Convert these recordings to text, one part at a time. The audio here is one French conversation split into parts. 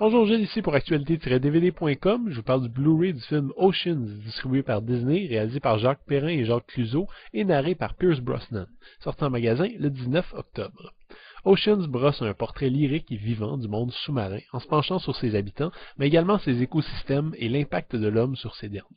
Bonjour Gilles, ici pour actualité-dvd.com. Je vous parle du Blu-ray du film Oceans, distribué par Disney, réalisé par Jacques Perrin et Jacques Clouseau et narré par Pierce Brosnan, sorti en magasin le 19 octobre. Oceans brosse un portrait lyrique et vivant du monde sous-marin en se penchant sur ses habitants, mais également ses écosystèmes et l'impact de l'homme sur ces derniers.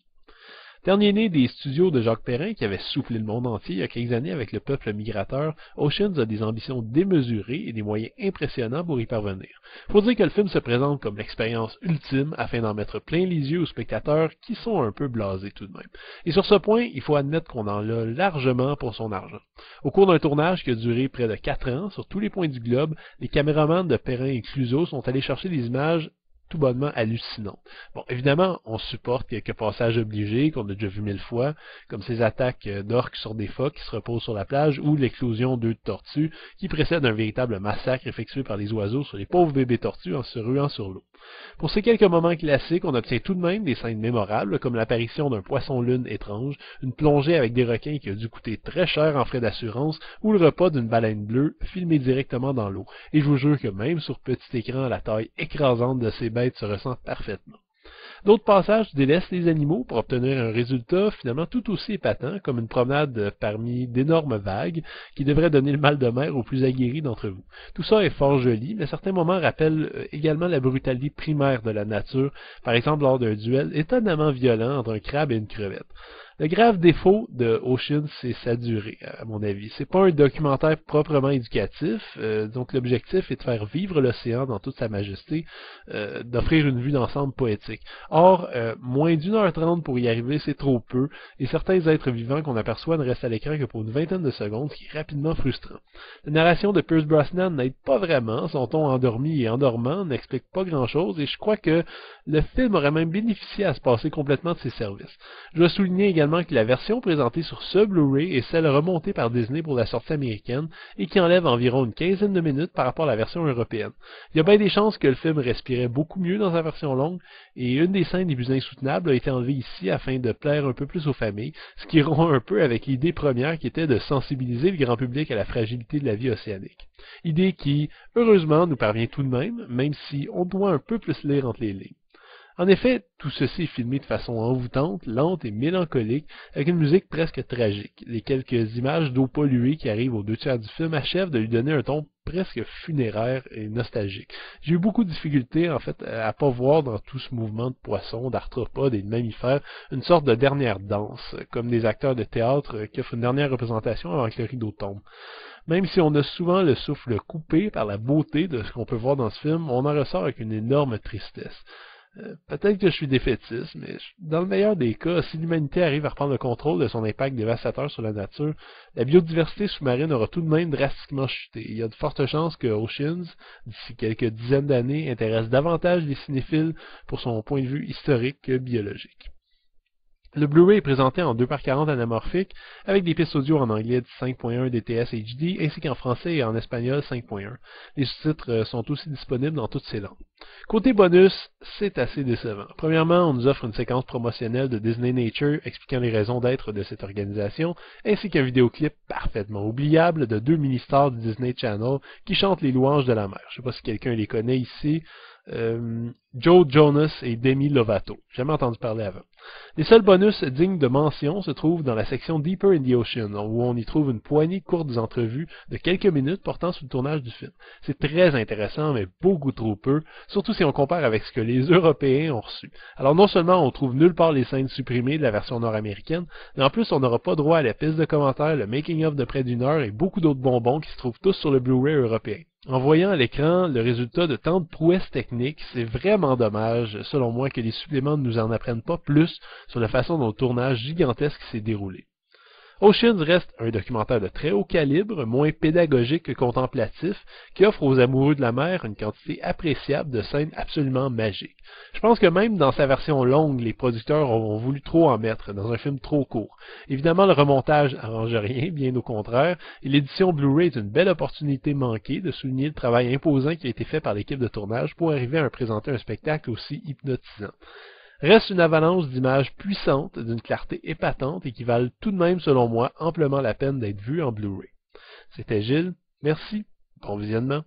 Dernier né des studios de Jacques Perrin, qui avait soufflé le monde entier il y a quelques années avec le peuple migrateur, Oceans a des ambitions démesurées et des moyens impressionnants pour y parvenir. Faut dire que le film se présente comme l'expérience ultime afin d'en mettre plein les yeux aux spectateurs qui sont un peu blasés tout de même. Et sur ce point, il faut admettre qu'on en a largement pour son argent. Au cours d'un tournage qui a duré près de 4 ans sur tous les points du globe, les caméramans de Perrin et Clouseau sont allés chercher des images tout bonnement hallucinant. Bon, évidemment, on supporte quelques passages obligés qu'on a déjà vu 1000 fois, comme ces attaques d'orques sur des phoques qui se reposent sur la plage ou l'éclosion d'œufs de tortues qui précède un véritable massacre effectué par les oiseaux sur les pauvres bébés tortues en se ruant sur l'eau. Pour ces quelques moments classiques, on obtient tout de même des scènes mémorables, comme l'apparition d'un poisson-lune étrange, une plongée avec des requins qui a dû coûter très cher en frais d'assurance, ou le repas d'une baleine bleue filmé directement dans l'eau. Et je vous jure que même sur petit écran, la taille écrasante de ces bêtes se ressent parfaitement. D'autres passages délaissent les animaux pour obtenir un résultat finalement tout aussi épatant, comme une promenade parmi d'énormes vagues qui devrait donner le mal de mer aux plus aguerris d'entre vous. Tout ça est fort joli, mais certains moments rappellent également la brutalité primaire de la nature, par exemple lors d'un duel étonnamment violent entre un crabe et une crevette. Le grave défaut de Oceans, c'est sa durée, à mon avis. C'est pas un documentaire proprement éducatif, donc l'objectif est de faire vivre l'océan dans toute sa majesté, d'offrir une vue d'ensemble poétique. Or, moins d'1h30 pour y arriver, c'est trop peu, et certains êtres vivants qu'on aperçoit ne restent à l'écran que pour une vingtaine de secondes, ce qui est rapidement frustrant. La narration de Pierce Brosnan n'aide pas vraiment, son ton endormi et endormant n'explique pas grand-chose, et je crois que le film aurait même bénéficié à se passer complètement de ses services. Je dois souligner également que la version présentée sur ce Blu-ray est celle remontée par Disney pour la sortie américaine et qui enlève environ une quinzaine de minutes par rapport à la version européenne. Il y a bien des chances que le film respirait beaucoup mieux dans sa version longue et une des scènes les plus insoutenables a été enlevée ici afin de plaire un peu plus aux familles, ce qui rompt un peu avec l'idée première qui était de sensibiliser le grand public à la fragilité de la vie océanique. Idée qui, heureusement, nous parvient tout de même si on doit un peu plus lire entre les lignes. En effet, tout ceci est filmé de façon envoûtante, lente et mélancolique, avec une musique presque tragique. Les quelques images d'eau polluée qui arrivent aux 2 tiers du film achèvent de lui donner un ton presque funéraire et nostalgique. J'ai eu beaucoup de difficultés, en fait, à pas voir dans tout ce mouvement de poissons, d'arthropodes et de mammifères une sorte de dernière danse, comme des acteurs de théâtre qui offrent une dernière représentation avant que le rideau tombe. Même si on a souvent le souffle coupé par la beauté de ce qu'on peut voir dans ce film, on en ressort avec une énorme tristesse. Peut-être que je suis défaitiste, mais dans le meilleur des cas, si l'humanité arrive à reprendre le contrôle de son impact dévastateur sur la nature, la biodiversité sous-marine aura tout de même drastiquement chuté. Il y a de fortes chances que Oceans, d'ici quelques dizaines d'années, intéresse davantage les cinéphiles pour son point de vue historique que biologique. Le Blu-ray est présenté en 2:40 anamorphique, avec des pistes audio en anglais de 5.1 DTS HD, ainsi qu'en français et en espagnol 5.1. Les sous-titres sont aussi disponibles dans toutes ces langues. Côté bonus, c'est assez décevant. Premièrement, on nous offre une séquence promotionnelle de Disney Nature expliquant les raisons d'être de cette organisation, ainsi qu'un vidéoclip parfaitement oubliable de 2 mini-stars du Disney Channel qui chantent les louanges de la mer. Je ne sais pas si quelqu'un les connaît ici. Joe Jonas et Demi Lovato. Jamais entendu parler avant. Les seuls bonus dignes de mention se trouvent dans la section Deeper in the Ocean, où on y trouve une poignée courte d'entrevues de quelques minutes portant sur le tournage du film. C'est très intéressant, mais beaucoup trop peu, surtout si on compare avec ce que les Européens ont reçu. Alors non seulement on trouve nulle part les scènes supprimées de la version nord-américaine, mais en plus on n'aura pas droit à la piste de commentaires, le making-of de près d'1 heure et beaucoup d'autres bonbons qui se trouvent tous sur le Blu-ray européen. En voyant à l'écran le résultat de tant de prouesses techniques, c'est vraiment dommage, selon moi, que les suppléments ne nous en apprennent pas plus sur la façon dont le tournage gigantesque s'est déroulé. Oceans reste un documentaire de très haut calibre, moins pédagogique que contemplatif, qui offre aux amoureux de la mer une quantité appréciable de scènes absolument magiques. Je pense que même dans sa version longue, les producteurs ont voulu trop en mettre dans un film trop court. Évidemment, le remontage n'arrange rien, bien au contraire, et l'édition Blu-ray est une belle opportunité manquée de souligner le travail imposant qui a été fait par l'équipe de tournage pour arriver à présenter un spectacle aussi hypnotisant. Reste une avalanche d'images puissantes, d'une clarté épatante et qui valent tout de même, selon moi, amplement la peine d'être vues en Blu-ray. C'était Gilles, merci, bon visionnement.